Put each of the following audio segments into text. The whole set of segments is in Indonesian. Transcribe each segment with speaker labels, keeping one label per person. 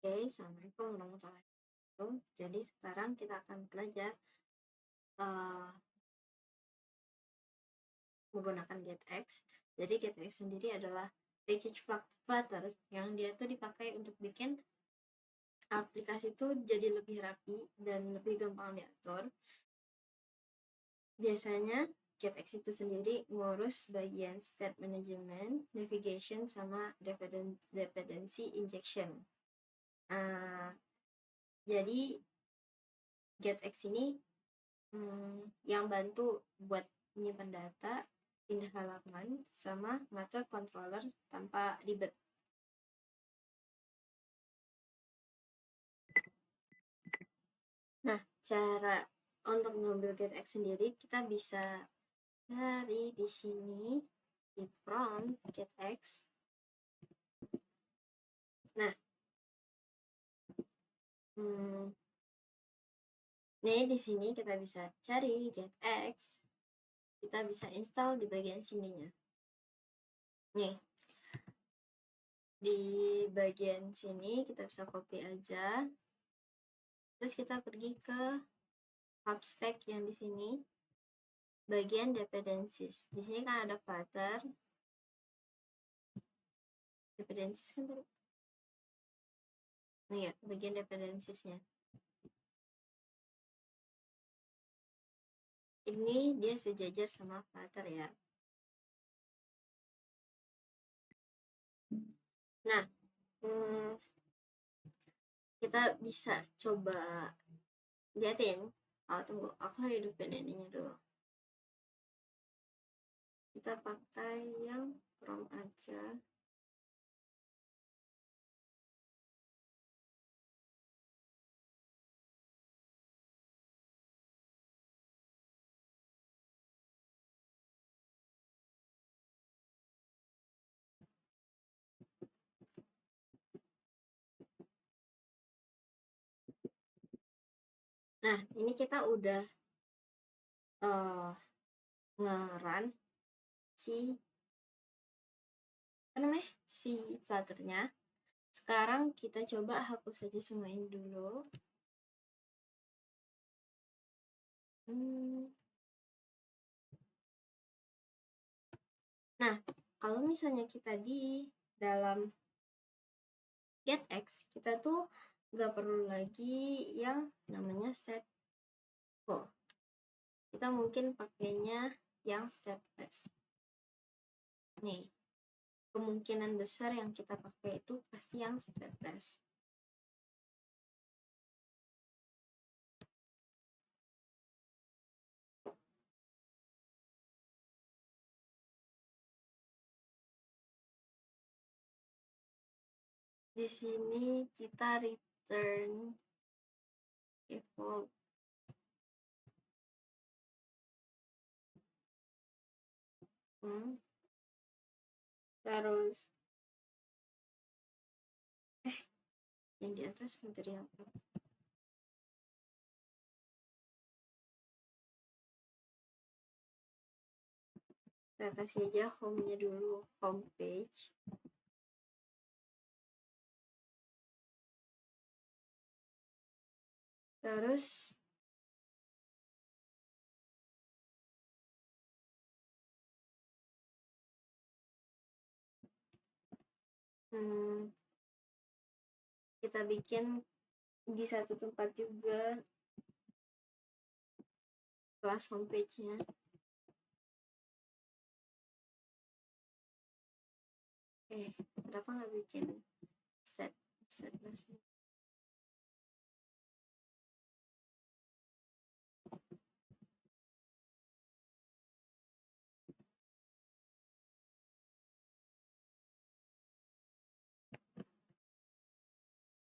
Speaker 1: Oke, Assalamualaikum warahmatullahi wabarakatuh. Jadi sekarang kita akan belajar eh, menggunakan GetX. Jadi GetX sendiri adalah package Flutter yang dia tuh dipakai untuk bikin aplikasi tuh jadi lebih rapi dan lebih gampang diatur. Biasanya GetX itu sendiri ngurus bagian state management, navigation, sama dependency injection. Nah, jadi GetX ini yang bantu buat menyimpan data, pindah halaman, sama ngatur controller tanpa ribet. Nah, cara untuk mengambil GetX sendiri kita bisa cari di sini di front GetX. Nah, nih di sini kita bisa cari GetX. Kita bisa install di bagian sininya. Nih, di bagian sini kita bisa copy aja. Terus kita pergi ke hub spec yang di sini, bagian dependencies. Di sini kan ada Flutter, dependencies kan tadi. Nih ya, bagian dependencies-nya. Ini dia sejajar sama Flutter ya. Nah, kita bisa coba liatin. Oh, tunggu, aku hidupin ininya dulu. Kita pakai yang Chrome aja. Nah, ini kita udah nge-run si si Flutternya. Sekarang kita coba hapus saja semua ini dulu. Nah, kalau misalnya kita di dalam GetX, kita tuh nggak perlu lagi yang namanya stateful. Kita mungkin pakainya yang stateless. Nih, kemungkinan besar yang kita pakai itu pasti yang stateless. Di sini kita return default. Terus yang di atas material apa? Kita kasih aja home-nya dulu, home page. Terus kita bikin di satu tempat juga kelas homepage-nya. Kenapa nggak bikin stateless?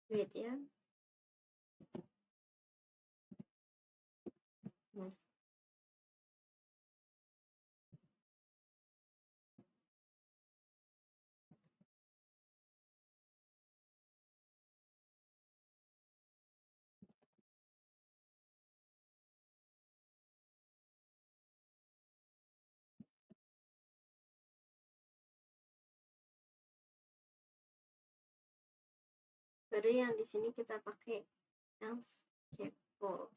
Speaker 1: Wait ya. Baru yang di sini kita pakai yang scaffold.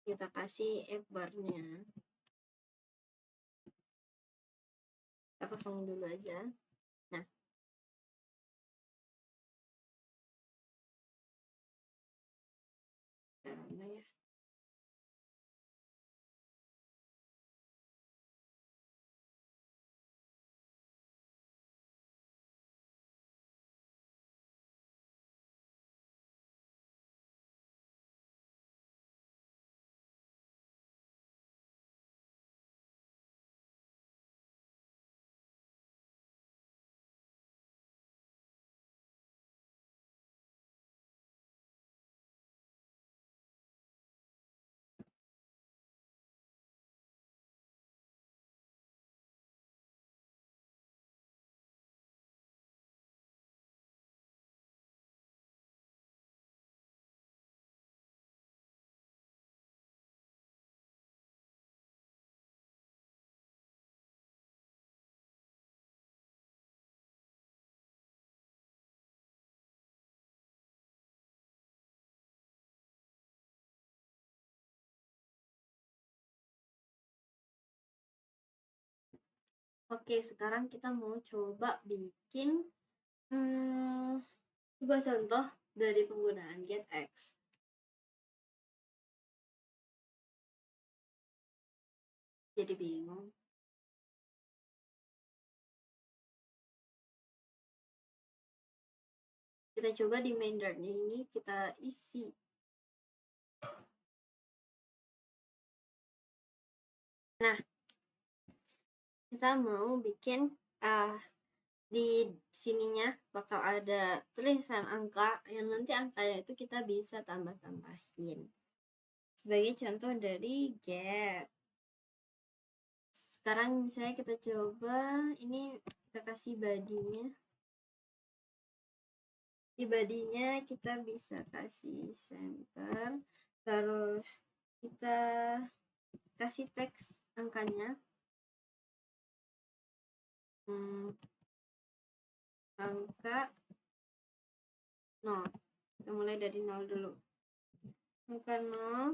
Speaker 1: Kita kasih F-bar-nya. Kita kosongin dulu aja. Nah, karena ya. Oke, sekarang kita mau coba bikin sebuah contoh dari penggunaan getX. Jadi bingung. Kita coba di main Dart-nya ini kita isi. Nah, kita mau bikin di sininya bakal ada tulisan angka yang nanti angkanya itu kita bisa tambah-tambahin. Sebagai contoh dari get. Sekarang misalnya kita coba ini kita kasih body-nya. Di body-nya kita bisa kasih center, terus kita kasih teks angkanya. Angka 0. Kita mulai dari 0 dulu. Angka 0,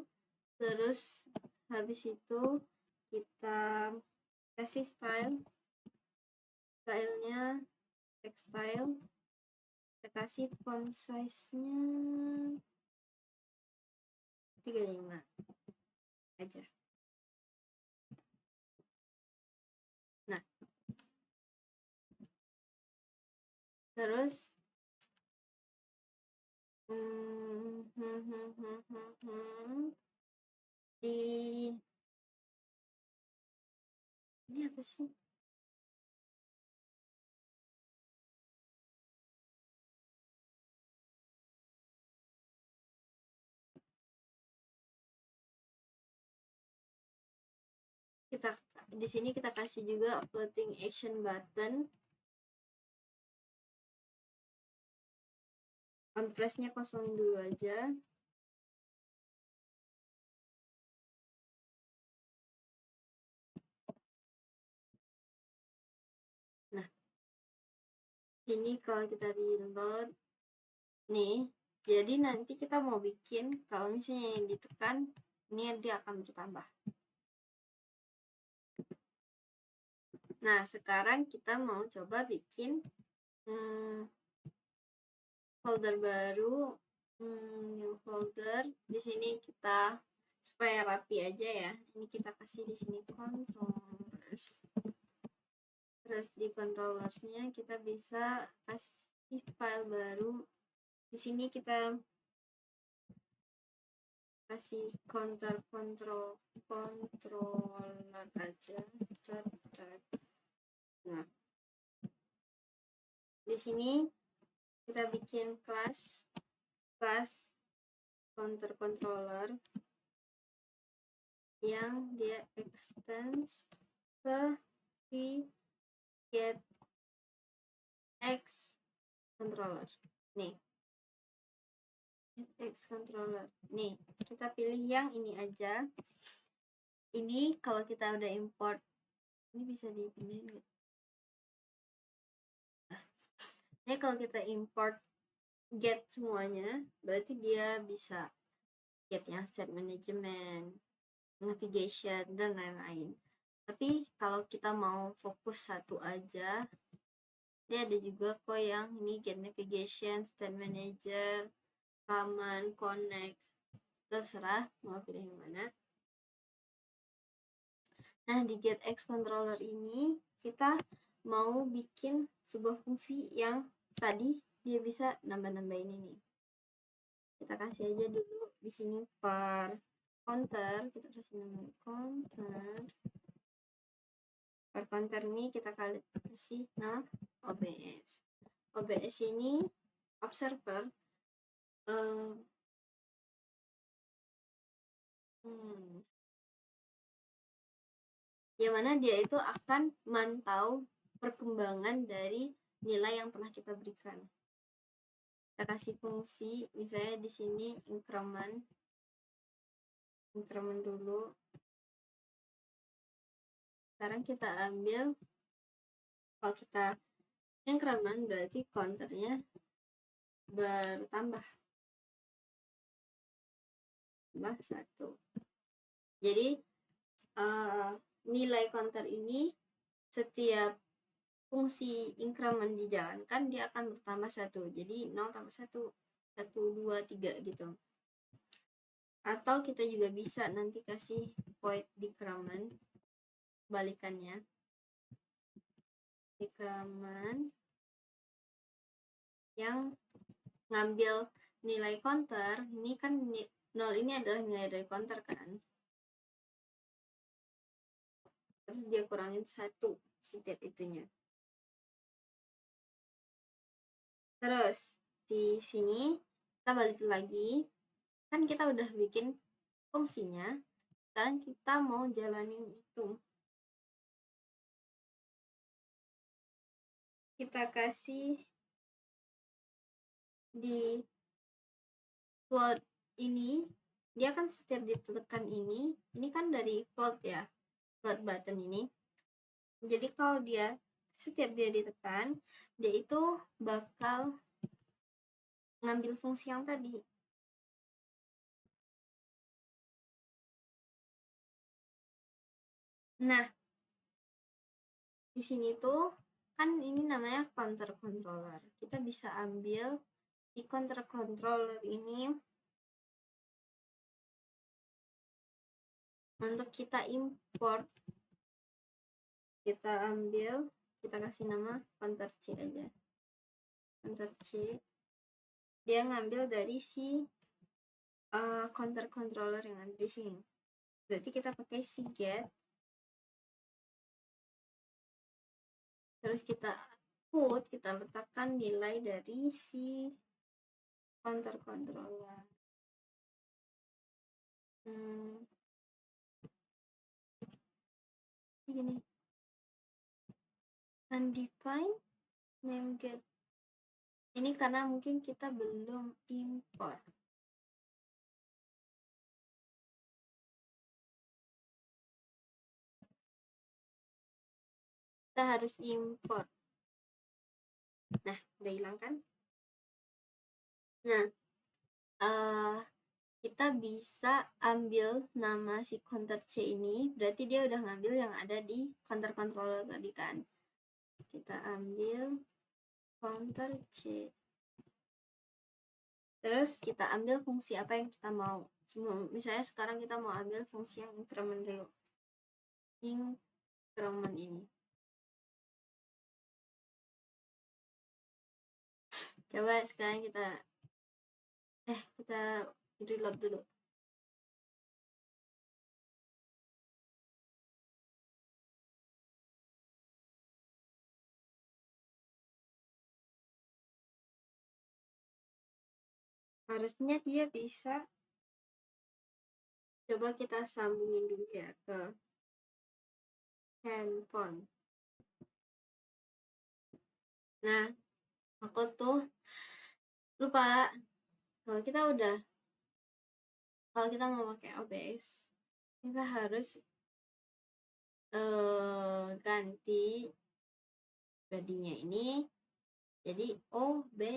Speaker 1: terus habis itu kita kasih stylenya textile, kita kasih font size-nya 35 aja. Nah, terus ini apa sih? Kita di sini kita kasih juga floating action button. On press-nya kosongin dulu aja. Nah, ini kalau kita reload nih, jadi nanti kita mau bikin kalau misalnya yang ditekan ini dia akan bertambah. Nah, sekarang kita mau coba bikin folder baru, new folder. Di sini kita supaya rapi aja ya. Ini kita kasih di sini controllers. Terus di controllersnya kita bisa kasih file baru. Di sini kita kasih controller aja. Nah, di sini kita bikin class controller yang dia extends ke si getX controller. Nih, getX controller. Nih, kita pilih yang ini aja. Ini kalau kita udah import Ini bisa dipindahin nggak? Nah, ini kalau kita import get semuanya, berarti dia bisa get yang state management, navigation, dan lain-lain. Tapi kalau kita mau fokus satu aja, dia ada juga kok yang ini get navigation, state manager, command, connect, terserah mau pilih yang mana. Nah, di getX controller ini kita mau bikin sebuah fungsi yang tadi dia bisa nambah-nambahin ini. Kita kasih aja dulu di sini per counter, kita kasih nama counter. Per counter ini kita kasih nama OBS. OBS ini observer yang mana dia itu akan mantau perkembangan dari nilai yang pernah kita berikan. Kita kasih fungsi, misalnya di sini increment dulu. Sekarang kita ambil, kalau kita increment berarti counternya bertambah 1. Jadi nilai counter ini setiap fungsi increment dijalankan dia akan bertambah 1. Jadi 0 tambah 1, 1, 2, 3 gitu. Atau kita juga bisa nanti kasih void decrement, balikannya decrement yang ngambil nilai counter. Ini kan 0 ini adalah nilai dari counter kan, terus dia kurangin 1 setiap itunya. Terus di sini kita balik lagi, kan kita udah bikin fungsinya, sekarang kita mau jalanin itu. Kita kasih di float ini, dia kan setiap ditekan ini kan dari float ya, float button ini. Jadi kalau dia setiap dia ditekan, dia itu bakal ngambil fungsi yang tadi. Nah, di sini tuh kan ini namanya counter controller. Kita bisa ambil di counter controller ini untuk kita import. Kita ambil, kita kasih nama counter C aja. Counter C. Dia ngambil dari si counter controller yang ada di sini. Berarti kita pakai si get, terus kita put, kita letakkan nilai dari si counter controller. Gini, undefined name get. Ini karena mungkin kita belum import. Kita harus import. Nah, udah hilang kan? Nah, kita bisa ambil nama si counter C ini, berarti dia udah ngambil yang ada di counter controller tadi kan. Kita ambil counter C. Terus kita ambil fungsi apa yang kita mau. Misalnya sekarang kita mau ambil fungsi yang increment dulu. Increment ini. Coba sekarang kita reload dulu. Harusnya dia bisa. Coba kita sambungin dulu ya ke handphone. Nah, aku tuh lupa, kalau kita mau pakai OBS, kita harus ganti bodinya ini jadi OBX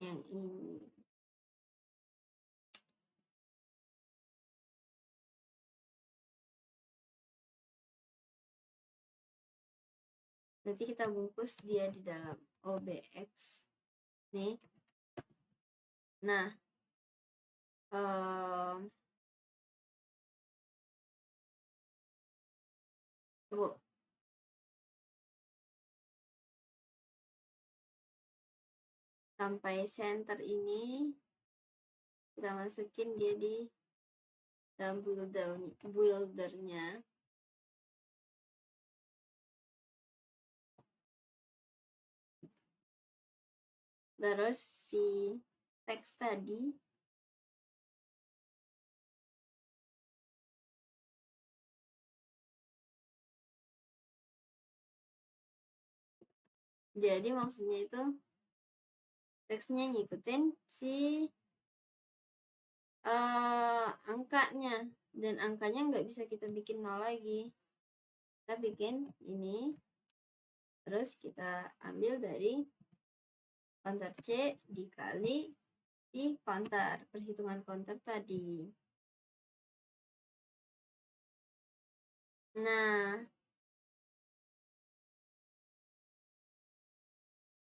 Speaker 1: yang ini. Nanti kita bungkus dia di dalam OBX nih. Nah, tunggu. Sampai center ini kita masukin dia di dalam buildernya. Terus si teks tadi jadi maksudnya itu teksnya ngikutin si angkanya, dan angkanya nggak bisa kita bikin 0 lagi. Kita bikin ini, terus kita ambil dari counter C dikali di counter, perhitungan counter tadi. Nah,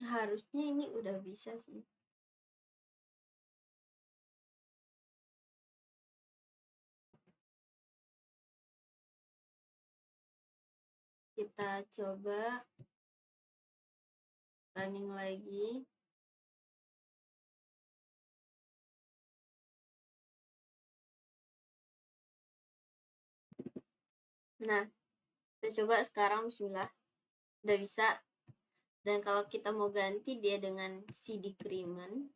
Speaker 1: harusnya ini udah bisa sih. Kita coba running lagi. Nah, kita coba sekarang. Bismillah, udah bisa. Dan kalau kita mau ganti dia dengan si decrement,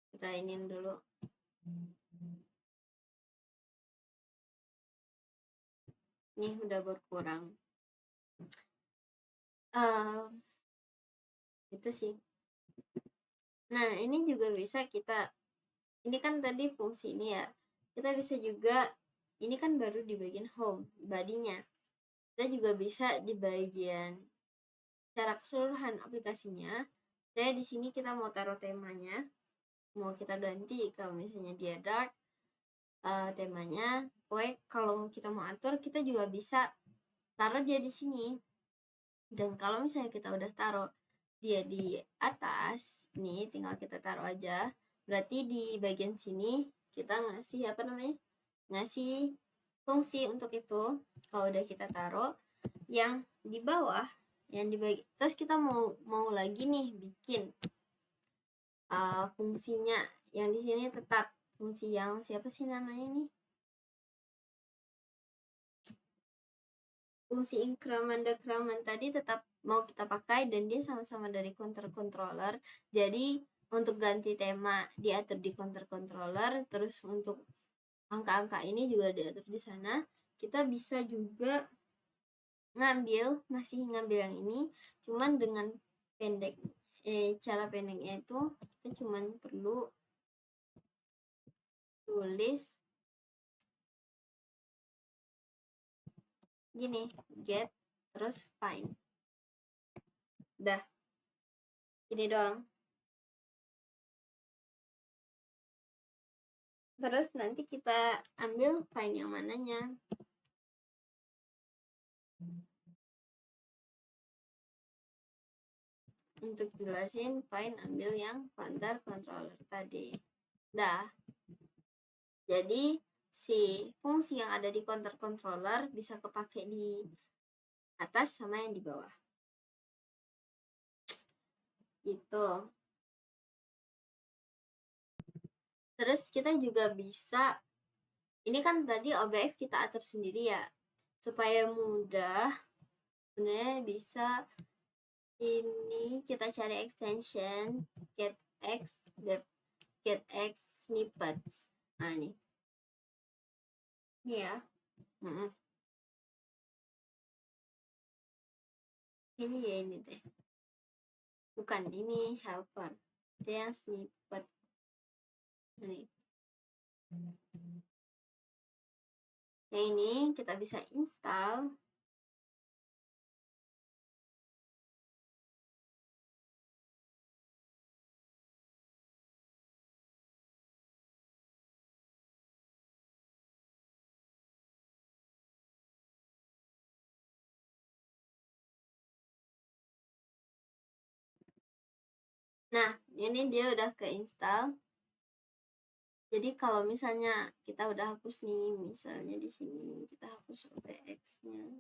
Speaker 1: kita inin dulu. Nih udah berkurang. Itu sih. Nah, ini juga bisa kita, ini kan tadi fungsi ini ya, kita bisa juga, ini kan baru di bagian home body-nya, kita juga bisa di bagian secara keseluruhan aplikasinya. Saya di sini kita mau taruh temanya, mau kita ganti kalau misalnya dia dark, temanya. Pokoknya kalau kita mau atur, kita juga bisa taruh dia di sini. Dan kalau misalnya kita udah taruh dia di atas, nih tinggal kita taruh aja. Berarti di bagian sini kita ngasih apa namanya? Ngasih fungsi untuk itu. Kalau udah kita taruh, yang di bawah, yang di bagian, terus kita mau lagi nih bikin fungsinya yang di sini tetap fungsi yang siapa sih namanya nih? Fungsi increment decrement tadi tetap mau kita pakai, dan dia sama-sama dari counter controller. Jadi untuk ganti tema diatur di counter controller, terus untuk angka-angka ini juga diatur di sana. Kita bisa juga masih ngambil yang ini, cuman dengan pendek. Cara pendeknya itu kita cuman perlu tulis gini, get terus find. Udah ini doang. Terus nanti kita ambil find yang mananya. Untuk jelasin find, ambil yang counter controller tadi. Dah. Jadi si fungsi yang ada di counter controller bisa kepake di atas sama yang di bawah. Gitu. Terus kita juga bisa, ini kan tadi OBX kita atur sendiri ya, supaya mudah. Sebenarnya bisa ini kita cari extension getX snippets. Nah ini ya. Ini ya, ini deh, bukan ini helper, dia yang snippet. Nih. Yang ini kita bisa install. Nah, ini dia udah keinstall. Jadi kalau misalnya kita udah hapus nih, misalnya di sini kita hapus OBX-nya.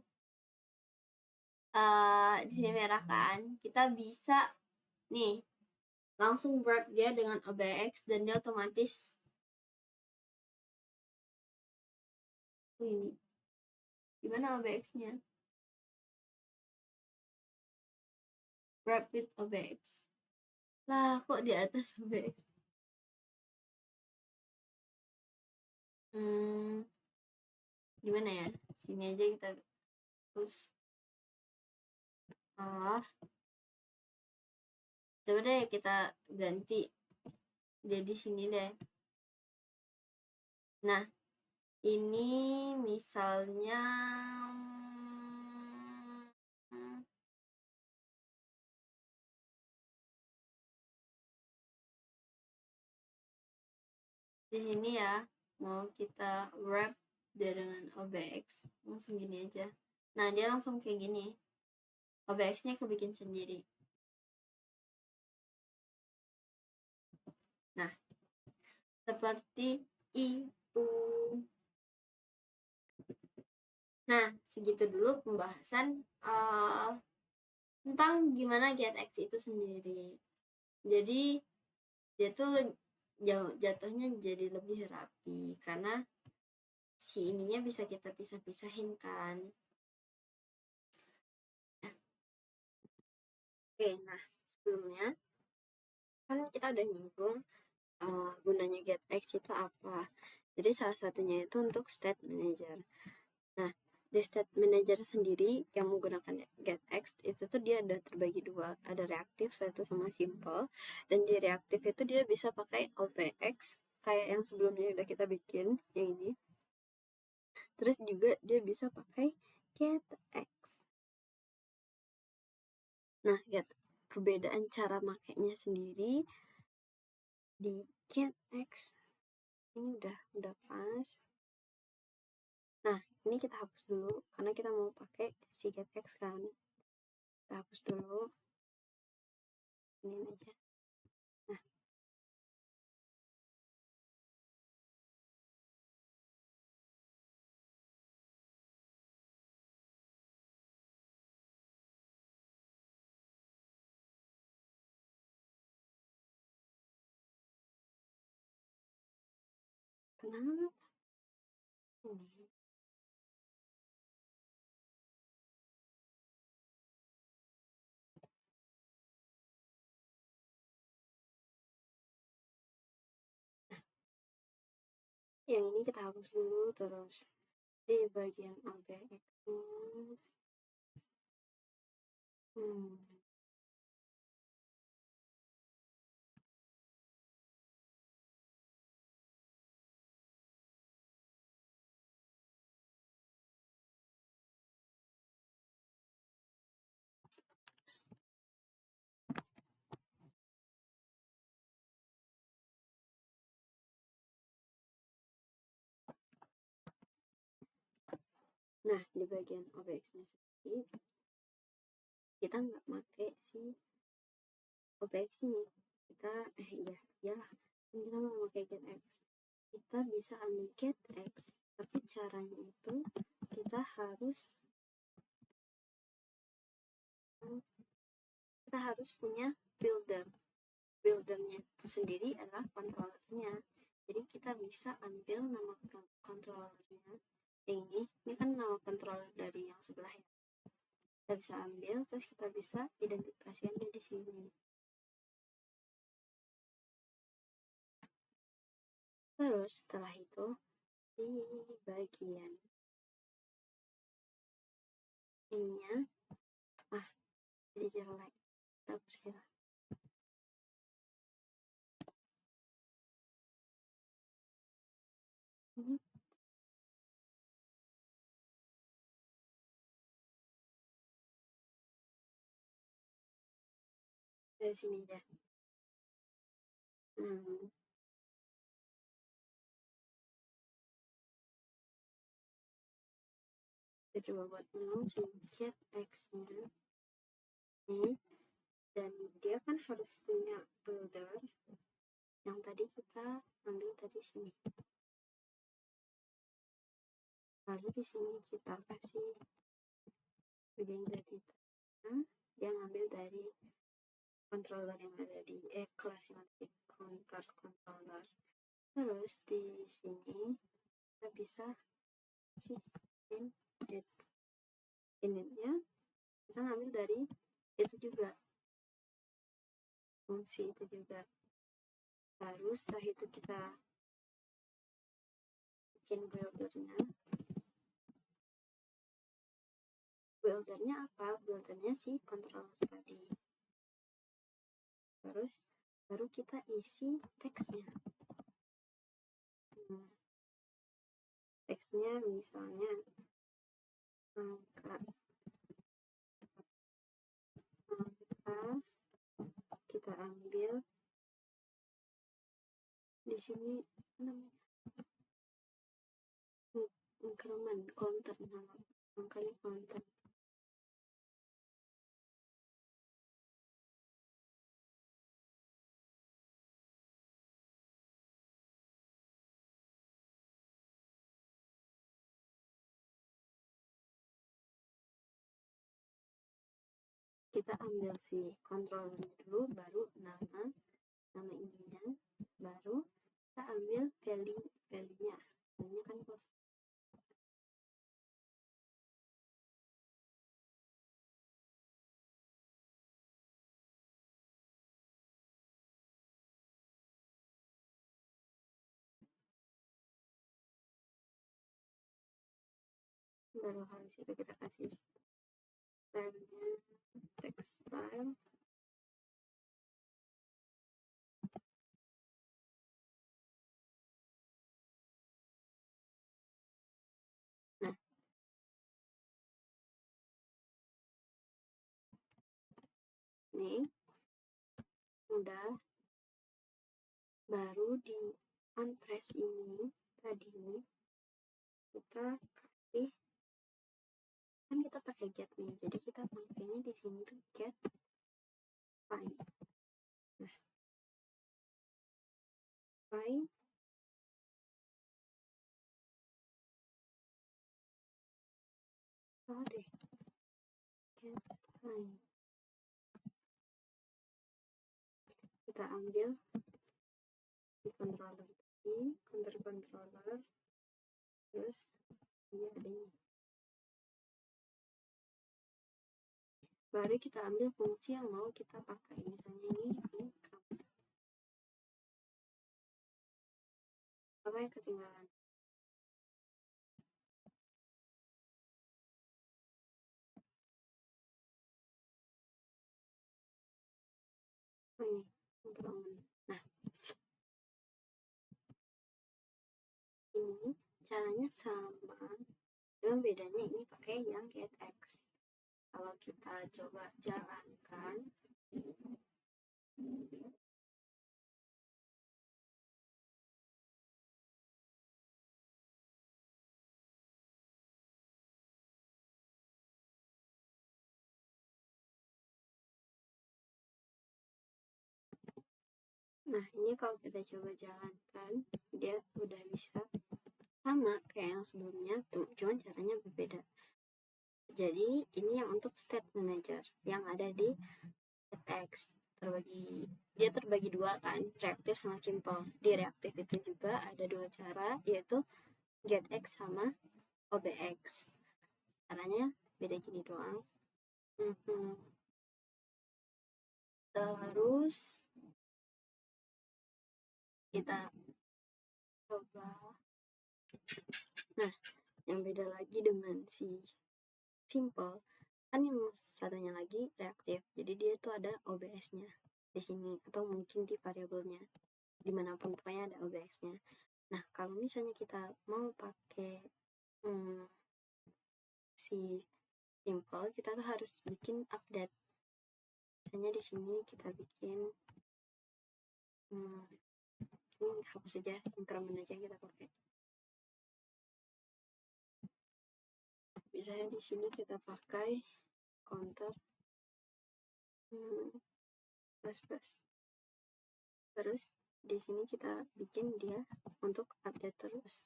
Speaker 1: Di sini merah kan, kita bisa nih langsung wrap dia dengan OBX dan dia otomatis ini. Gimana OBX-nya? Wrap with OBX. Lah, kok di atas OBX? Gimana ya? Sini aja kita terus. Coba deh kita ganti dia di sini deh. Nah, ini misalnya di sini ya, mau kita wrap dia dengan OBX, langsung gini aja. Nah, dia langsung kayak gini. OBX-nya kebikin sendiri. Nah, seperti itu. Nah, segitu dulu pembahasan tentang gimana GetX itu sendiri. Jadi dia tuh jatuhnya jadi lebih rapi karena si ininya bisa kita pisah-pisahin kan. Oke, nah sebelumnya kan kita udah nyinggung gunanya GetX itu apa. Jadi salah satunya itu untuk state manager. Nah, di state manager sendiri yang menggunakan GetX itu tuh dia ada terbagi dua, ada reaktif satu sama simple. Dan di reaktif itu dia bisa pakai OBX kayak yang sebelumnya udah kita bikin yang ini. Terus juga dia bisa pakai GetX. Nah, lihat perbedaan cara makainya sendiri di GetX. Ini udah pas. Nah, ini kita hapus dulu karena kita mau pakai si GetX kan. Kita hapus dulu. Ini aja. Nah, kenapa ini? Yang ini kita hapus dulu terus di bagian ABX. Nah, di bagian OBX-nya sendiri kita nggak pakai si OBX ini. Kita iyalah kita mau pakai GetX. Kita bisa ambil GetX, tapi caranya itu kita harus punya buildernya itu sendiri adalah controllernya. Jadi kita bisa ambil nama controllernya ini kan nama controller dari yang sebelah ya. Kita bisa ambil, terus kita bisa identifikasikannya di sini. Terus setelah itu di bagian ininya jadi jelek, kita hapus kita. Ini dari sini ya. Kita coba buat menu get x-nya ini, dan dia kan harus punya builder yang tadi kita ambil dari sini. Lalu di sini kita kasih bagian identitas, dia ngambil dari controller yang ada di kelas yang ada di card controller. Terus di sini kita bisa kasih initnya kita ngambil dari itu juga, fungsi itu juga. Lalu setelah itu kita bikin buildernya. Buildernya apa? Buildernya si controller tadi. Terus baru kita isi teksnya. Teksnya misalnya angka kita ambil di sini increment counter, nama angkanya counter. Kita ambil si controller dulu, baru nama ininya, baru kita ambil value-nya kan cost. Baru habis itu kita kasih style-nya text style. Nah, ini udah. Baru di unpress ini tadi kita kasih, kan kita pakai get nih, jadi kita pakainya di sini tuh get find. Nah, find deh, get find. Kita ambil di controller tadi, controller, terus dia ada ini. Baru kita ambil fungsi yang mau kita pakai, misalnya ini apa yang ketinggalan. Ini nah, ini caranya sama, cuma bedanya ini pakai yang getX. Kalau kita coba jalankan, nah ini kalau kita coba jalankan, dia udah bisa sama kayak yang sebelumnya tuh, cuman caranya berbeda. Jadi ini yang untuk state manager yang ada di getX, dia terbagi dua kan, reaktif sama simple. Di reaktif itu juga ada dua cara, yaitu getX sama OBX. Caranya beda gini doang. Terus kita coba, nah yang beda lagi dengan si simple kan, yang satunya lagi reaktif, jadi dia tuh ada OBS-nya di sini atau mungkin di variabelnya, dimanapun pokoknya ada OBS-nya. Nah, kalau misalnya kita mau pakai si simple, kita tuh harus bikin update. Misalnya di sini kita bikin ini hapus saja, increment aja kita pakai. Misalnya di sini kita pakai counter plus. Terus di sini kita bikin dia untuk update terus.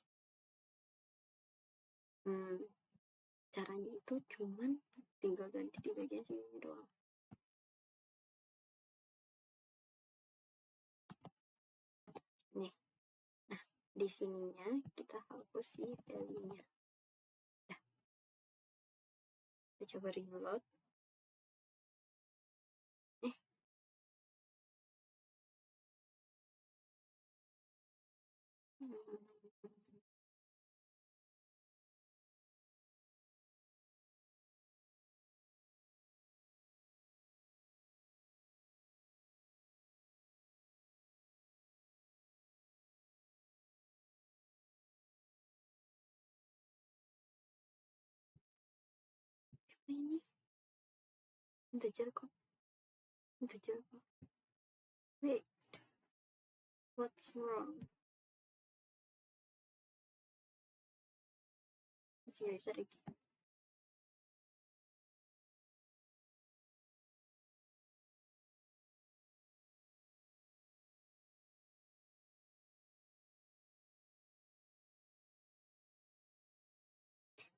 Speaker 1: Caranya itu cuman tinggal ganti di bagian sini doang. Nih, nah di sininya kita hapus si value-nya. Nah, kita coba reload. Ini integer kok. Wait, what's wrong? Masih bisa lagi.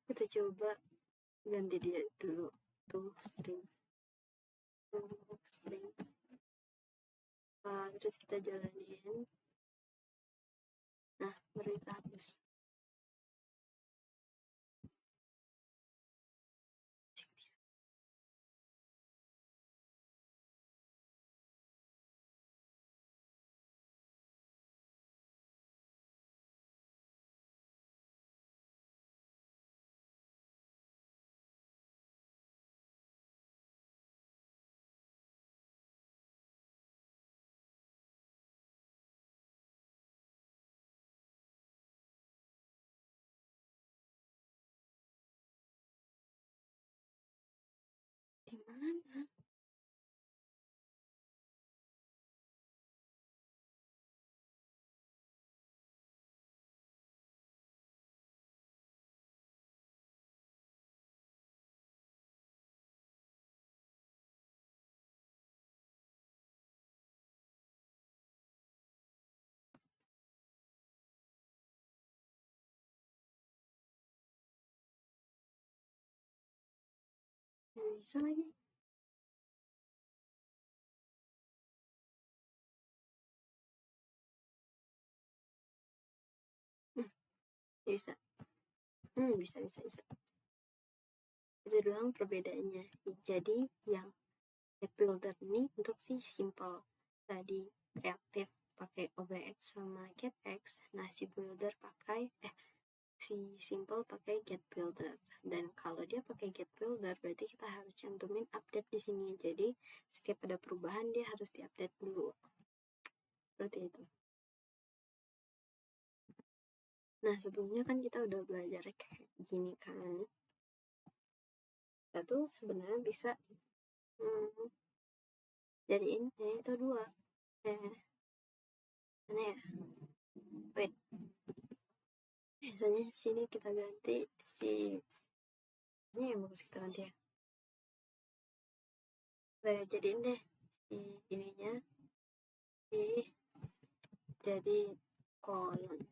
Speaker 1: Kita coba ganti dia dulu tuh string. Terus kita jalanin. Nah, baru kita hapus. Di mana? Nggak bisa lagi. Bisa. Bisa. Itu doang perbedaannya. Jadi yang get builder ini untuk si simple. Tadi reaktif pakai OBX sama getX. Nah, si builder pakai si simple pakai get builder. Dan kalau dia pakai get builder berarti kita harus cantumin update di sini. Jadi setiap ada perubahan dia harus diupdate dulu. Seperti itu. Nah, sebelumnya kan kita udah belajar kayak gini kan. Kita tuh sebenarnya bisa jadiin itu dua. Mana ya? Wait. Misalnya sini kita ganti si ini yang bagus kita ganti ya. Jadiin deh si ininya jadi kolon.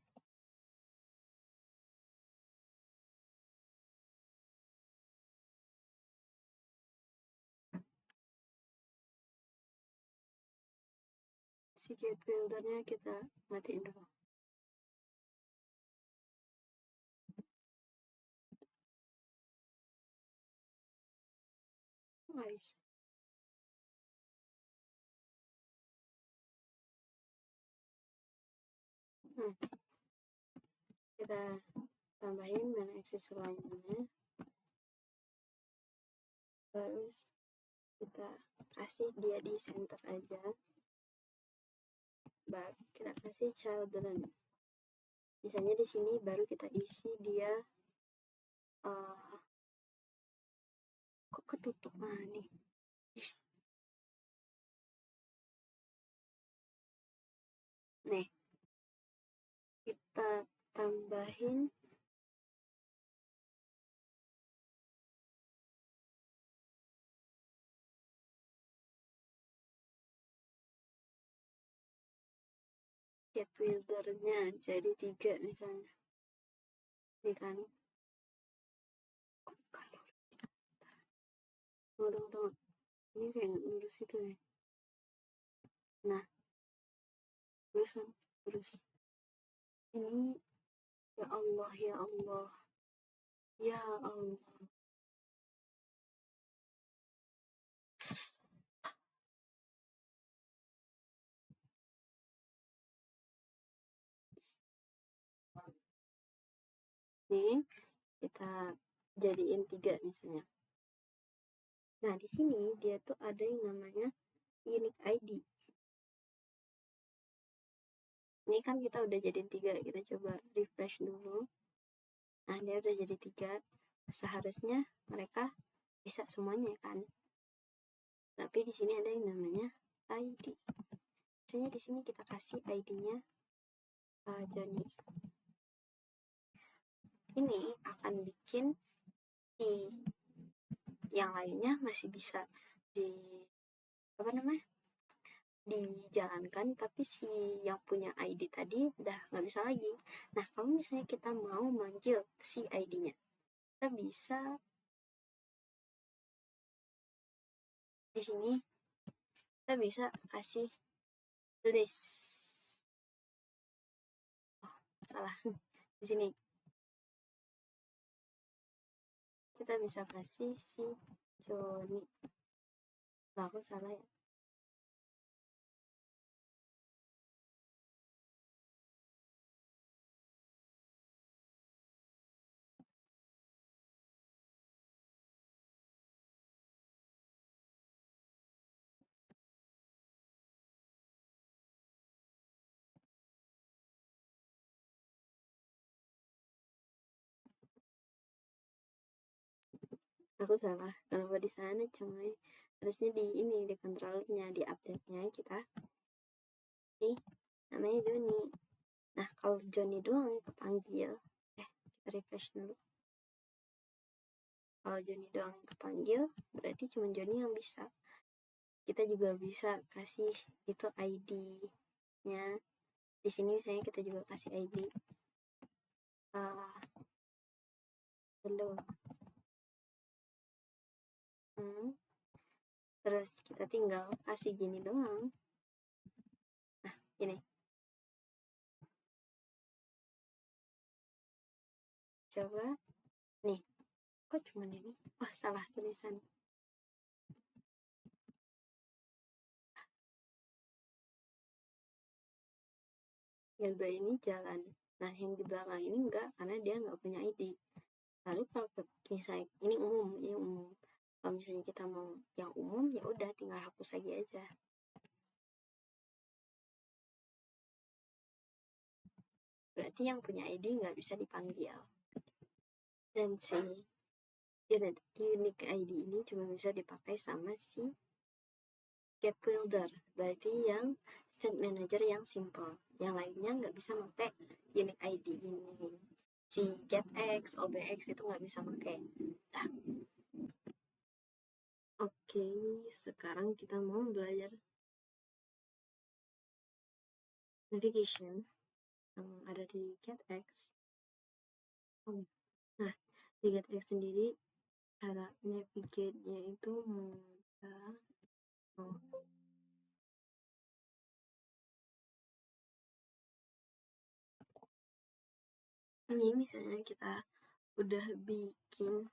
Speaker 1: Si get buildernya kita matiin dulu. Nice. Kita tambahin main axis lainnya. Terus kita kasih dia di center aja. Baru kita kasih children. Misalnya di sini baru kita isi dia kok ketutup nih. Nih, kita tambahin get builder-nya jadi 3 misalnya. Ini kan. Tunggu. Ini kayak ngurus itu ya. Nah, terus ini ya Allah ya Allah ya Allah. Nih kita jadiin 3 misalnya. Nah di sini dia tuh ada yang namanya unique ID. Ini kan kita udah jadiin 3, kita coba refresh dulu. Nah dia udah jadi 3, seharusnya mereka bisa semuanya kan. Tapi di sini ada yang namanya ID. Misalnya di sini kita kasih ID-nya Johnny. Ini akan bikin si yang lainnya masih bisa dijalankan, tapi si yang punya ID tadi udah nggak bisa lagi. Nah kalau misalnya kita mau manggil si ID-nya, kita bisa di sini, kita bisa kasih list. Salah. Di sini kita bisa kasih si Johnny. Aku salah ya. Aku salah. Kenapa di sana coy? Harusnya di ini, di controllernya, di update-nya kita namanya Johnny. Nah kalau Johnny doang yang kepanggil, kita refresh dulu. Kalau Johnny doang yang kepanggil, berarti cuma Johnny yang bisa. Kita juga bisa kasih itu ID-nya. Di sini misalnya kita juga kasih ID hello. Terus kita tinggal kasih gini doang. Nah, gini. Coba nih. Kok cuma ini? Wah, salah tulisan. Yang dua ini jalan. Nah, yang di belakang ini enggak, karena dia nggak punya ID. Lalu kalau misalnya ini umum. Kalau misalnya kita mau yang umum, ya udah tinggal hapus lagi aja. Berarti yang punya ID nggak bisa dipanggil. Dan si unique ID ini cuma bisa dipakai sama si get builder. Berarti yang state manager yang simple. Yang lainnya nggak bisa pakai unique ID ini. Si getX, OBX itu nggak bisa pakai. Nah. Oke, sekarang kita mau belajar navigation yang ada di getX. Nah, di getX sendiri cara navigate-nya itu mudah. Ini misalnya kita udah bikin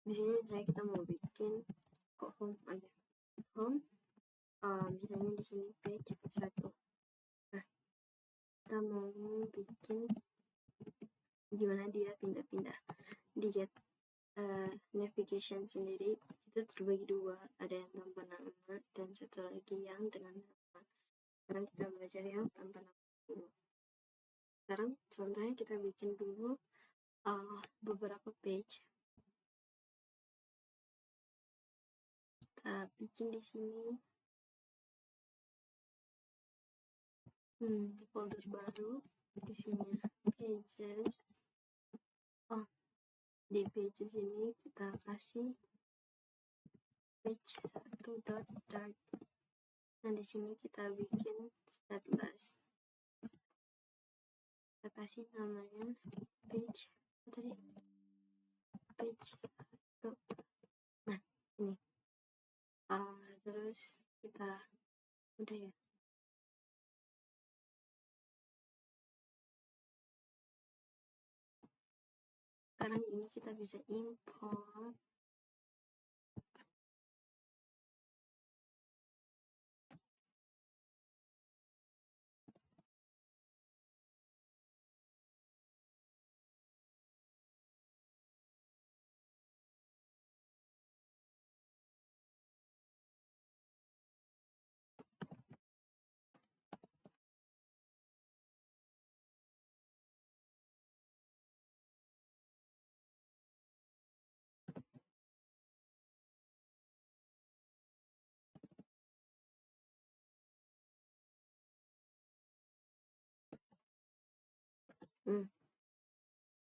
Speaker 1: Di sini misalnya kita mau bikin home aja, home, misalnya di sini page 1. Nah, kita mau bikin gimana dia pindah-pindah di get navigation sendiri. Itu terbagi dua, ada yang tanpa nama dan satu lagi yang dengan nama. Sekarang kita belajar yang tanpa nama dulu. Sekarang contohnya kita bikin dulu beberapa page. Kita bikin di sini di folder baru, isinya pages. Di pages ini kita kasih page 1.dart. Nah, di sini kita bikin stateless. Kita kasih namanya page page 1. Nah, ini terus kita udah ya. Sekarang ini kita bisa import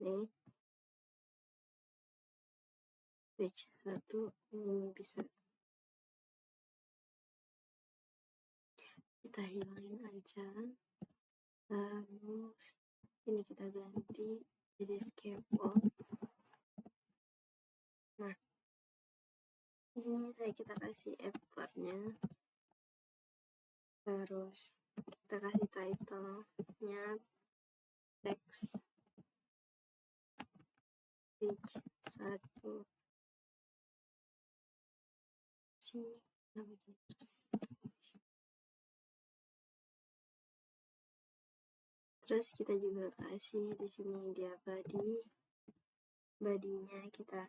Speaker 1: nih page 1 ini bisa kita hilangin aja, terus ini kita ganti jadi scaffold. Nah, di sini kita kasih F4-nya, terus kita kasih title-nya text page 1. Sini terus kita juga kasih di sini dia body-nya kita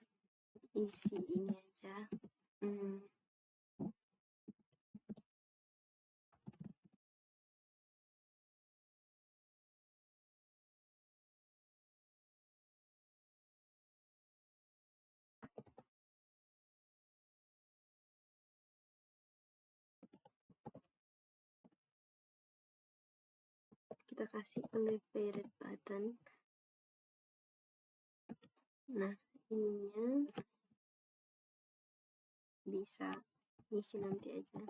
Speaker 1: isi ini aja, kita kasih elevated button. Nah, ininya bisa ngisi nanti aja.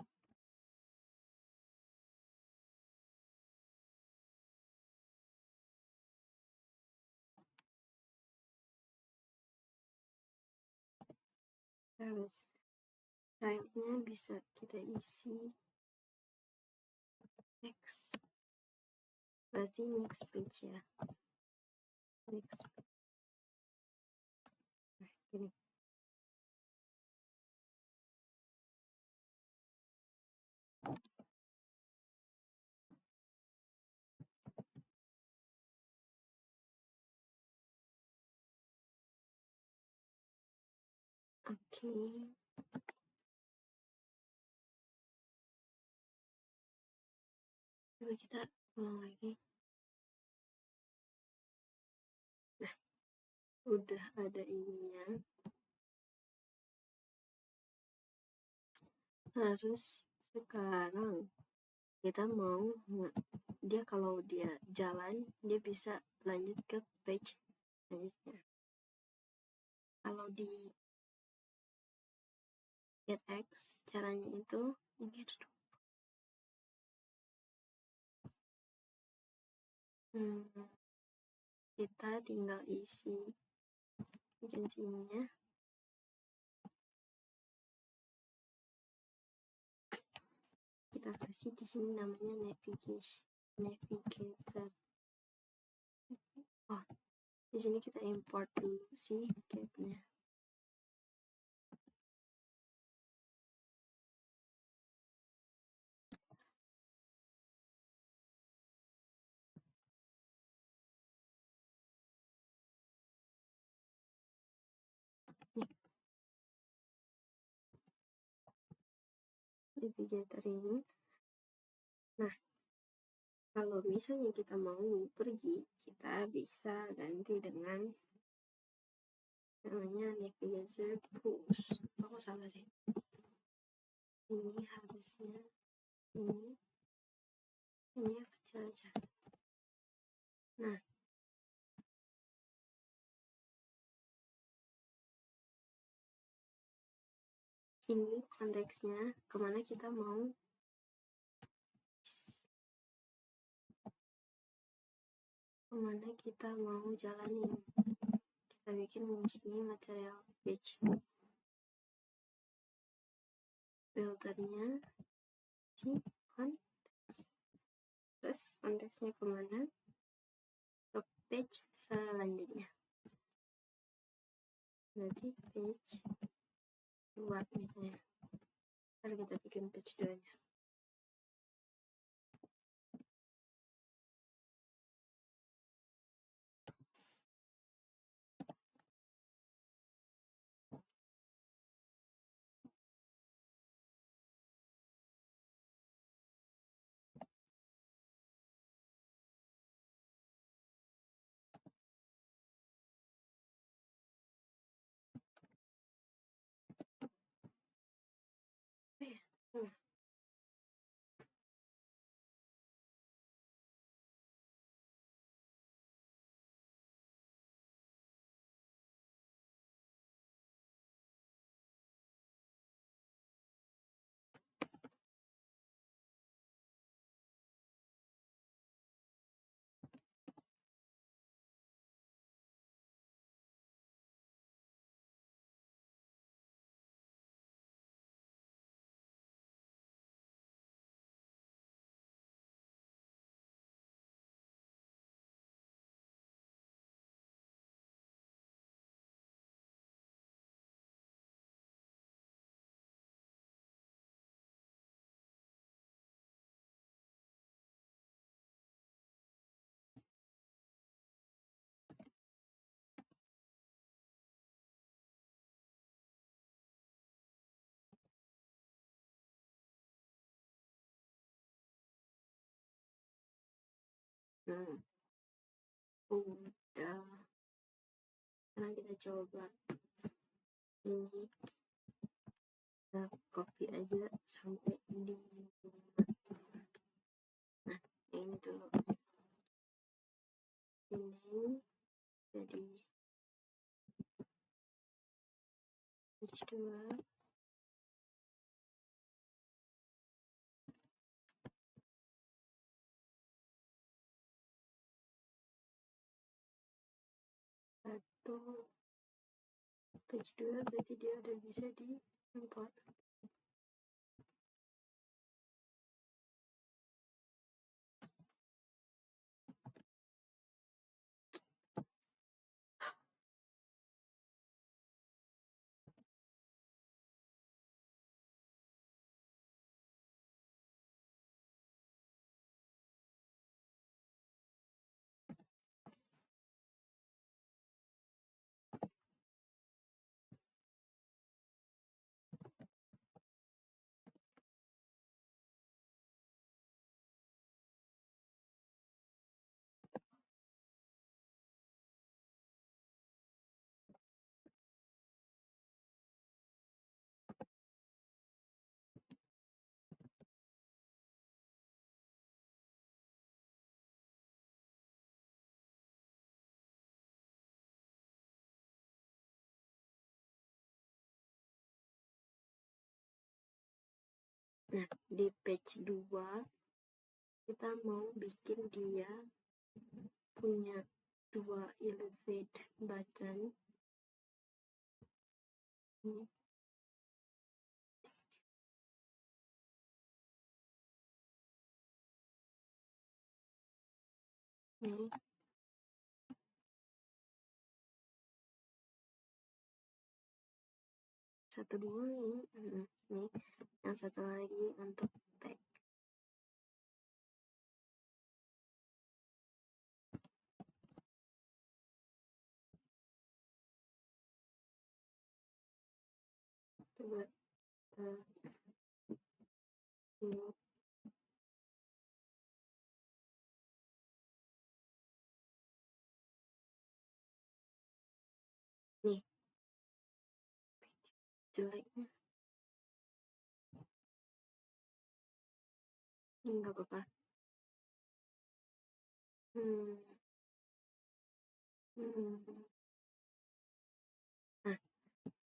Speaker 1: Terus style-nya bisa kita isi next, berarti next page ya, next page. Nah, gini. Oke. Coba kita ulang lagi. Nah, udah ada ininya. Terus sekarang kita mau dia kalau dia jalan dia bisa lanjut ke page selanjutnya. Kalau di getX caranya itu ini kita tinggal isi bikin sininya, kita kasih di sini namanya navigator. Di sini kita import dulu sih capnya. navigator ini. Nah, kalau misalnya kita mau pergi, kita bisa ganti dengan namanya navigator push. Aku salah deh. Ini harusnya ini kecil aja. Nah, ini konteksnya kemana kita mau jalanin. Kita bikin sini material page filternya si konteks, terus konteksnya kemana, ke page selanjutnya, berarti page 2 misalnya. Ntar kita bikin page 2 nya. Udah, sekarang kita coba ini, kita copy aja sampai di nah ini dulu, ini jadi page 2. Atau page 2 berarti dia udah bisa di import. Nah, di page 2 kita mau bikin dia punya 2 elevate button. Ini nih, satu dua ini, nih yang satu lagi untuk tag. Coba Hmm. Nih, jeleknya. Nggak apa-apa. Hmm. Hmm. Nah,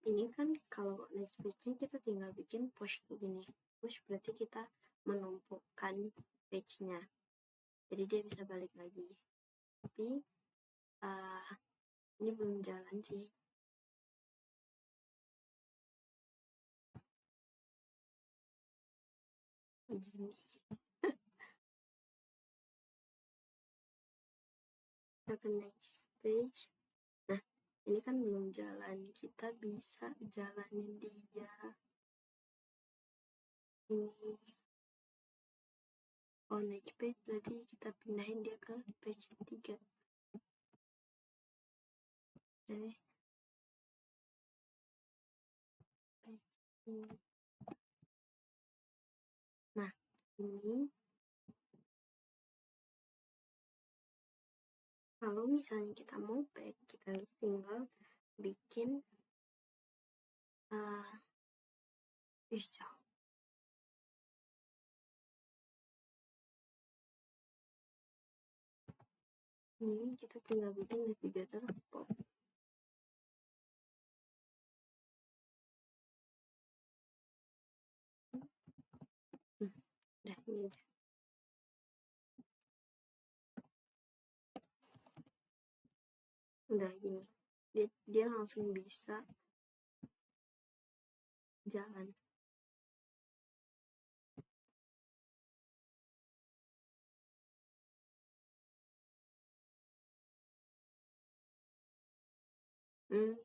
Speaker 1: ini kan kalau next page-nya kita tinggal bikin push begini. Push berarti kita menumpukan page-nya. Jadi dia bisa balik lagi. Tapi ini belum jalan sih. Begini. Kita ke next page. Nah, ini kan belum jalan. Kita bisa jalanin dia. Ini. Oh, next page berarti kita pindahin dia ke page 3. Jadi, page ini. Nah, ini kalau misalnya kita mau back, kita tinggal bikin ini kita tinggal bikin navigator pop. Udah ini aja. Udah gini. Dia langsung bisa jalan.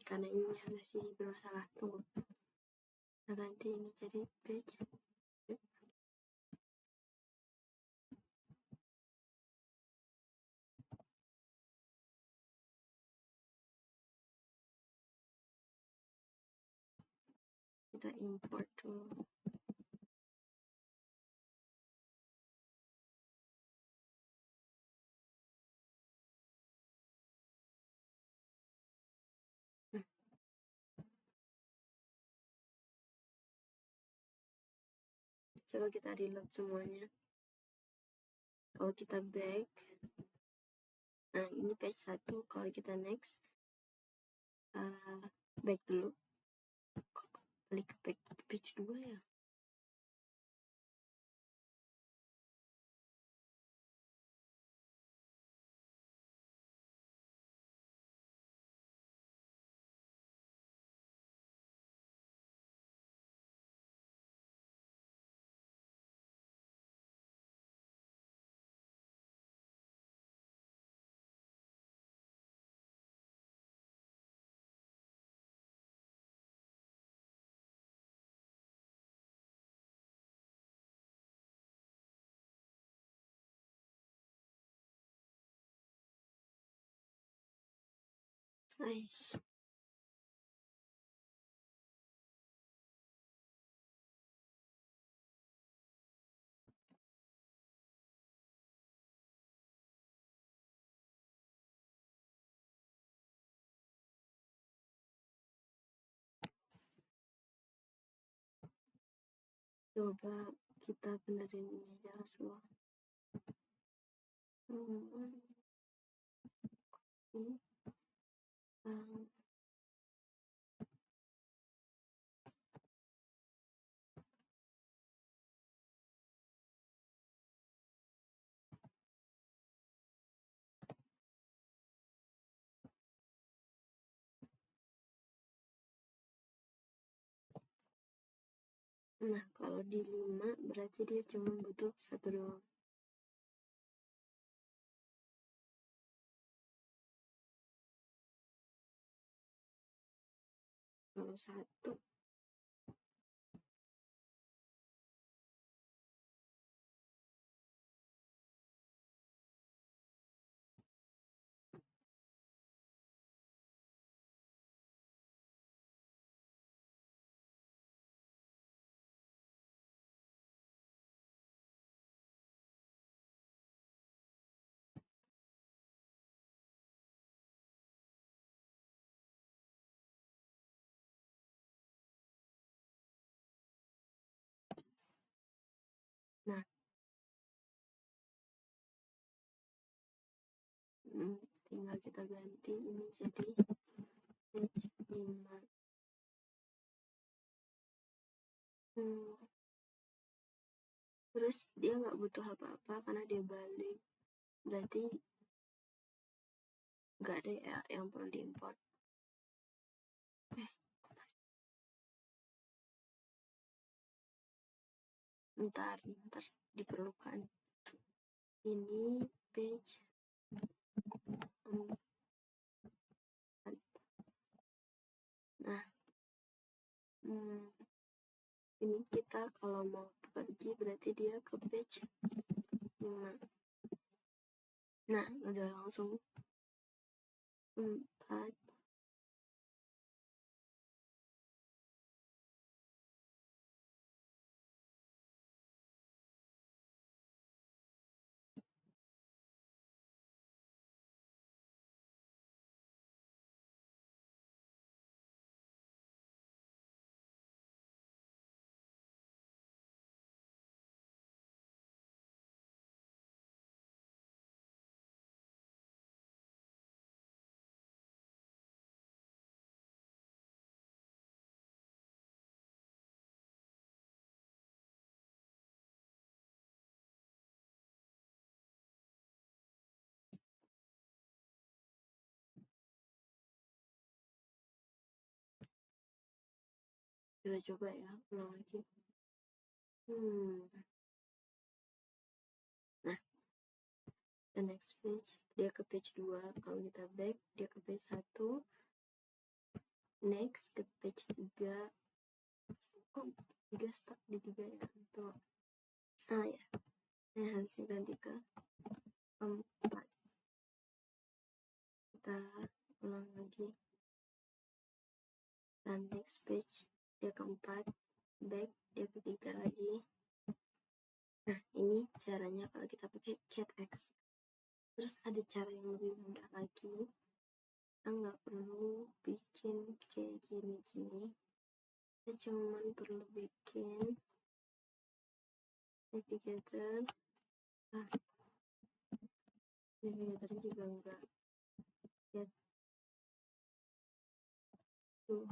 Speaker 1: Karena ini masih bermasalah. Tunggu. Kita ganti ini jadi page. Kita import dulu. Coba kita reload semuanya. Kalau kita back, nah ini page 1. Kalau kita next, back dulu. Balik ke page 2 ya. Nice. Coba kita benerin ini aja semua. Nah, kalau di 5 berarti dia cuma butuh 1 doang. Kalau 1, Nah, tinggal kita ganti ini jadi page 5. Terus dia nggak butuh apa-apa karena dia balik, berarti nggak ada ya yang perlu diimport. Ntar diperlukan. Ini page 4. Nah, ini kita kalau mau pergi berarti dia ke page 5. Nah, udah langsung 4. Kita coba ya, ulang lagi. Nah, the next page, dia ke page 2. Kalau kita back, dia ke page 1. Next, ke page 3. Oh, 3 stuck di 3 ya. Tuh. Ah ya, ini harusnya ganti ke 4. Kita ulang lagi. Dan next page, dia ke 4. Back, dia ke 3 lagi. Nah, ini caranya kalau kita pakai CatX. Terus ada cara yang lebih mudah lagi. Kita nggak perlu bikin kayak gini-gini. Kita cuman perlu bikin navigator. Navigator juga enggak. Ya, tuh.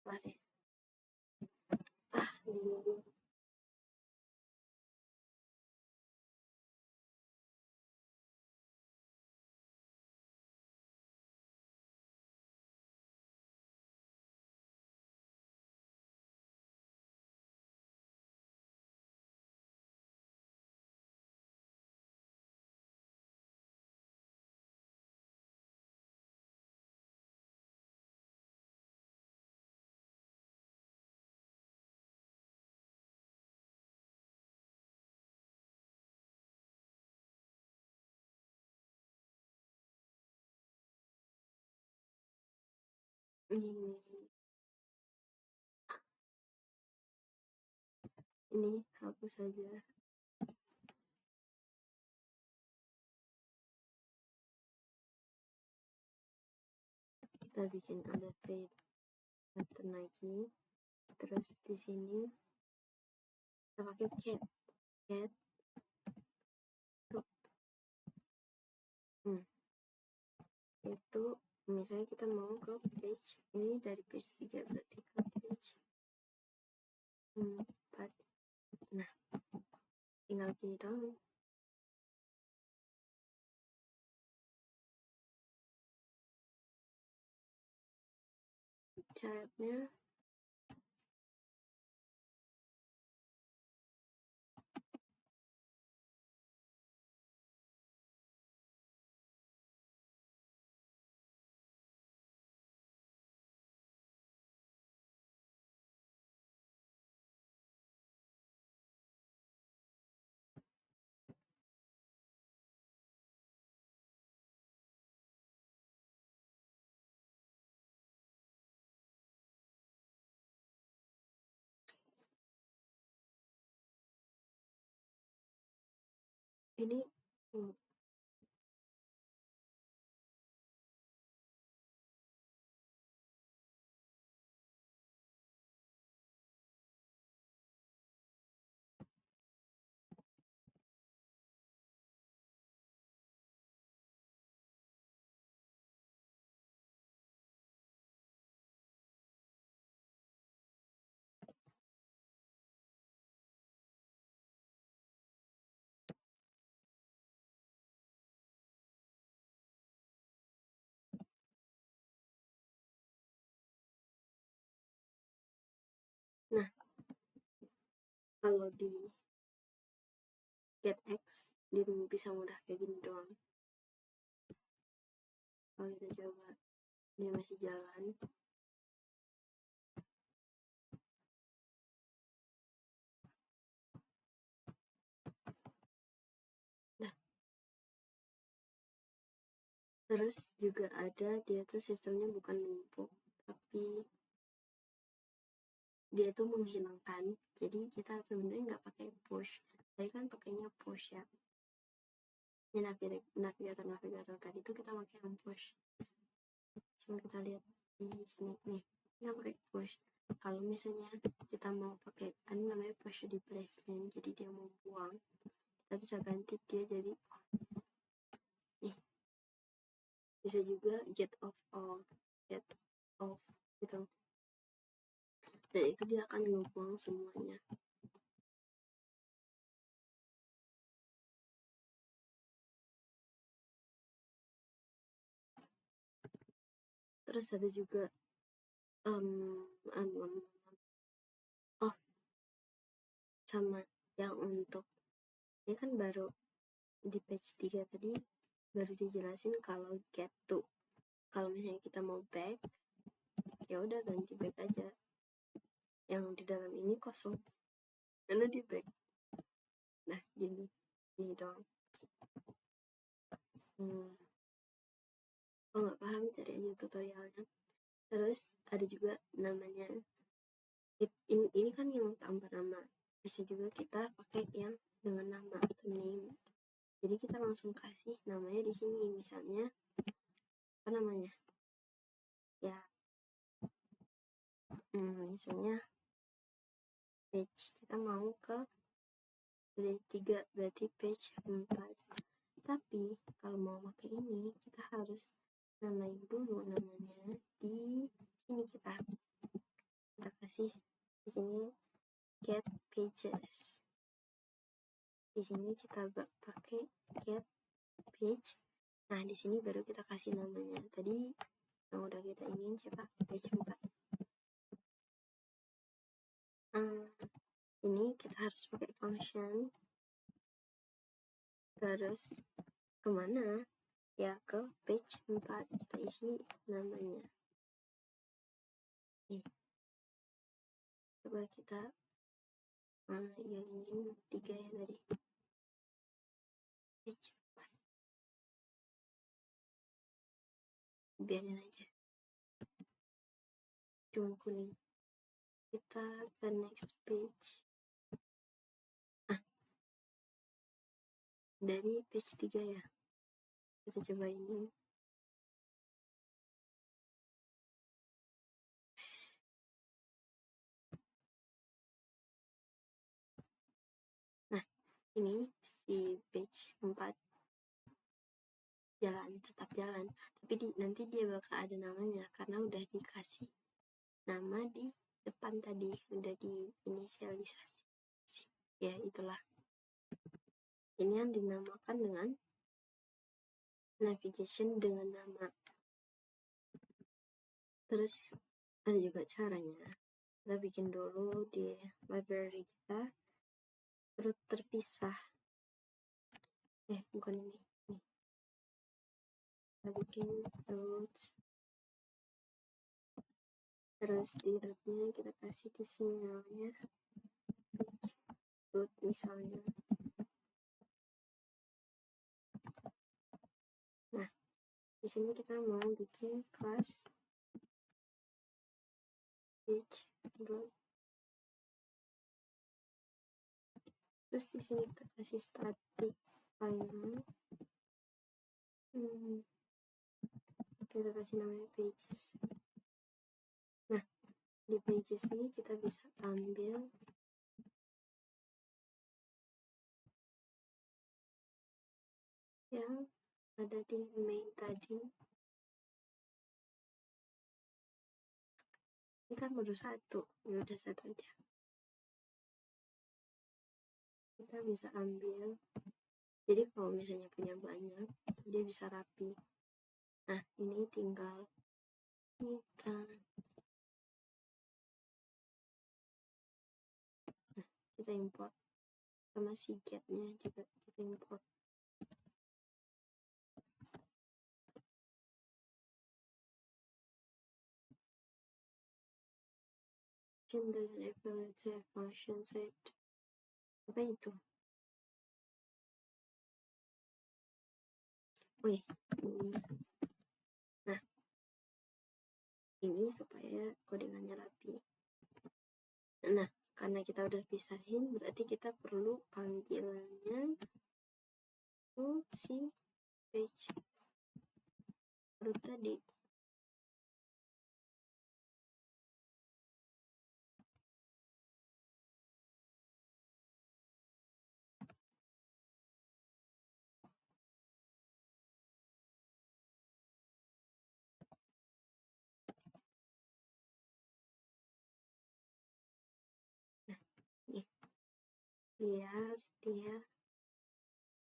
Speaker 1: Mari. Bingung. Ini hapus saja. Kita bikin ada fade button lagi. Terus di sini kita pakai cat tuh. Itu misalnya kita mau ke page ini dari page 3 berarti ke page 4. Nah, tinggal gini dong. Catnya ini Kalau di get X dia bisa mudah kayak gini doang. Kalau kita coba dia masih jalan, nah terus juga ada dia tuh sistemnya bukan numpuk tapi dia tuh menghilangkan, jadi kita sebenarnya nggak pakai push, tadi kan pakainya push ya. Ini navigator tadi tuh kita pakai yang push. Coba kita lihat di sini nih, kita pakai push. Kalau misalnya kita mau pakai ini namanya push displacement, jadi dia mau buang, kita bisa ganti dia jadi nih, bisa juga get off gitu, dan itu dia akan ngebuang semuanya. Terus ada juga oh sama yang untuk ini kan baru di page 3 tadi baru dijelasin kalau get to, kalau misalnya kita mau back ya udah ganti back aja, yang di dalam ini kosong karena di back. Nah gini dong. Kalau nggak paham cari aja tutorialnya. Terus ada juga namanya ini kan yang tanpa nama, bisa juga kita pakai yang dengan nama atau name, jadi kita langsung kasih namanya di sini, misalnya apa namanya ya, misalnya page, kita mau ke page 3 berarti page 4, tapi kalau mau pakai ini kita harus namain dulu namanya di sini, kita kasih di sini get pages, di sini kita pakai get page. Nah di sini baru kita kasih namanya tadi yang udah kita ingin siapa, page 4. Ini kita harus pakai function, terus kemana ya, ke page 4 kita isi namanya. Nih coba kita yang ingin 3 ya tadi, page 4 biarin aja cuma kuning. Kita ke next page, dari page 3 ya, kita coba ini. Nah ini si page 4 tetap jalan, tapi nanti dia bakal ada namanya karena udah dikasih nama di depan tadi, udah diinisialisasi ya, itulah ini yang dinamakan dengan navigation dengan nama. Terus ada juga caranya, kita bikin dulu di library kita root terpisah, bukan ini nih, kita bikin root, terus di rootnya kita kasih di sini namanya root misalnya. Nah di sini kita mau bikin class page root, terus di sini kita kasih static final, kita kasih namanya pages. Nah di pages ini kita bisa ambil yang ada di main tadi. Ini kan baru satu, ya udah satu aja. Kita bisa ambil, jadi kalau misalnya punya banyak dia bisa rapi. Nah ini tinggal kita kita import, sama si getnya juga kita import. Function doesn't evaluate the function set. Apa itu? Wih, ini. Nah, ini supaya codingannya rapi. Nah, karena kita udah pisahin, berarti kita perlu panggilnya tuh si page baru tadi. Nih, biar dia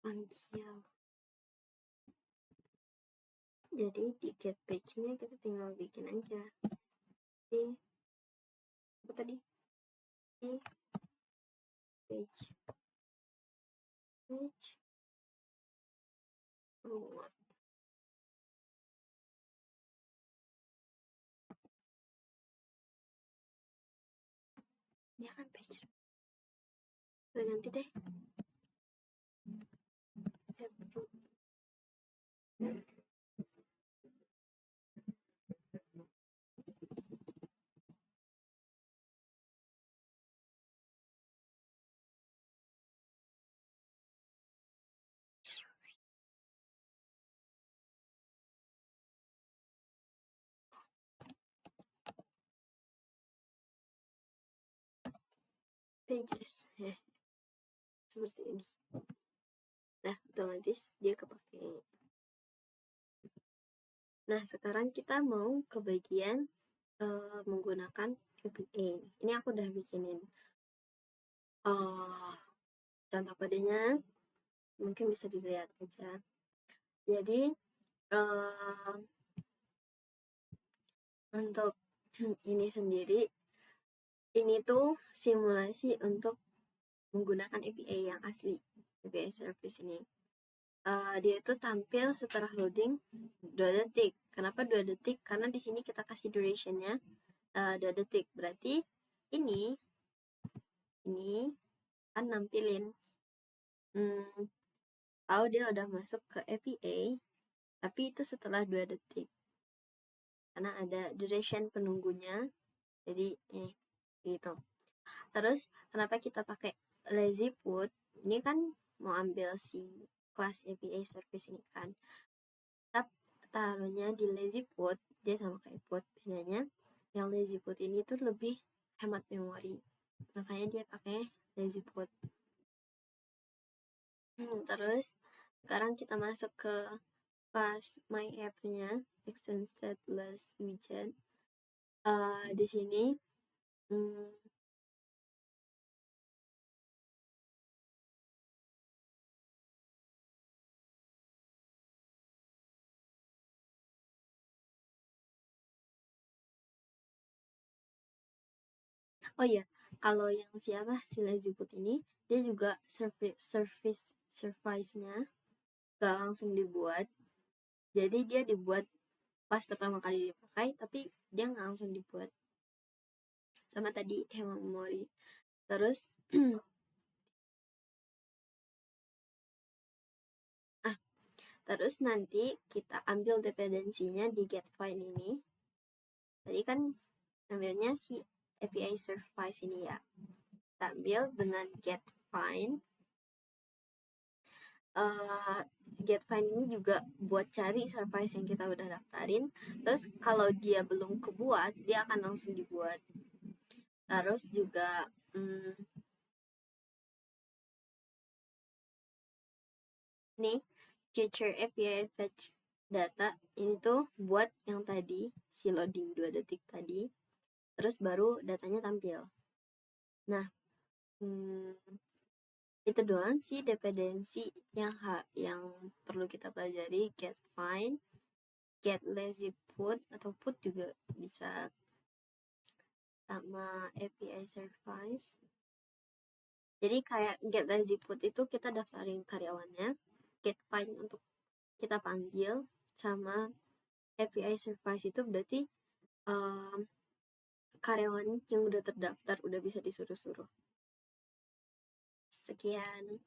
Speaker 1: panggil. Jadi di get page-nya kita tinggal bikin aja di apa tadi? Di page rumah. Dia kan page. Udah ganti deh. Pages. Seperti ini. Nah, otomatis dia kepake. Nah, sekarang kita mau ke bagian menggunakan APA. Ini aku udah bikinin contoh kodenya, mungkin bisa dilihat aja. Jadi untuk ini sendiri, ini tuh simulasi untuk menggunakan APA yang asli, APA service ini. Dia itu tampil setelah loading 2 detik. Kenapa 2 detik? Karena di sini kita kasih durationnya 2 detik. Berarti ini akan nampilin tahu dia udah masuk ke APA, tapi itu setelah 2 detik. Karena ada duration penunggunya. Jadi ini gitu. Terus kenapa kita pakai lazy put? Ini kan mau ambil si kelas APA service ini kan. Kita taruhnya di lazy put, dia sama kayak put, bedanya yang lazy put ini tuh lebih hemat memori. Makanya dia pakai lazy put. Terus sekarang kita masuk ke kelas my app-nya, extend stateless widget. Di sini oh iya, kalau yang siapa si lazy put ini, dia juga service-nya gak langsung dibuat. Jadi dia dibuat pas pertama kali dipakai, tapi dia nggak langsung dibuat. Sama tadi hemat memori. Terus terus nanti kita ambil dependensinya di getFind ini. Tadi kan ambilnya si API service ini ya. Kita ambil dengan getFind. GetFind ini juga buat cari service yang kita udah daftarin. Terus kalau dia belum kebuat, dia akan langsung dibuat. Terus juga nih future API fetch data ini tuh buat yang tadi si loading 2 detik tadi. Terus baru datanya tampil. Nah, itu doang sih dependensi yang perlu kita pelajari. GetFind, get lazy put atau put juga bisa, sama API service. Jadi kayak get lazy put itu kita daftarin karyawannya, get find untuk kita panggil, sama API service itu berarti karyawan yang udah terdaftar udah bisa disuruh-suruh. Sekian.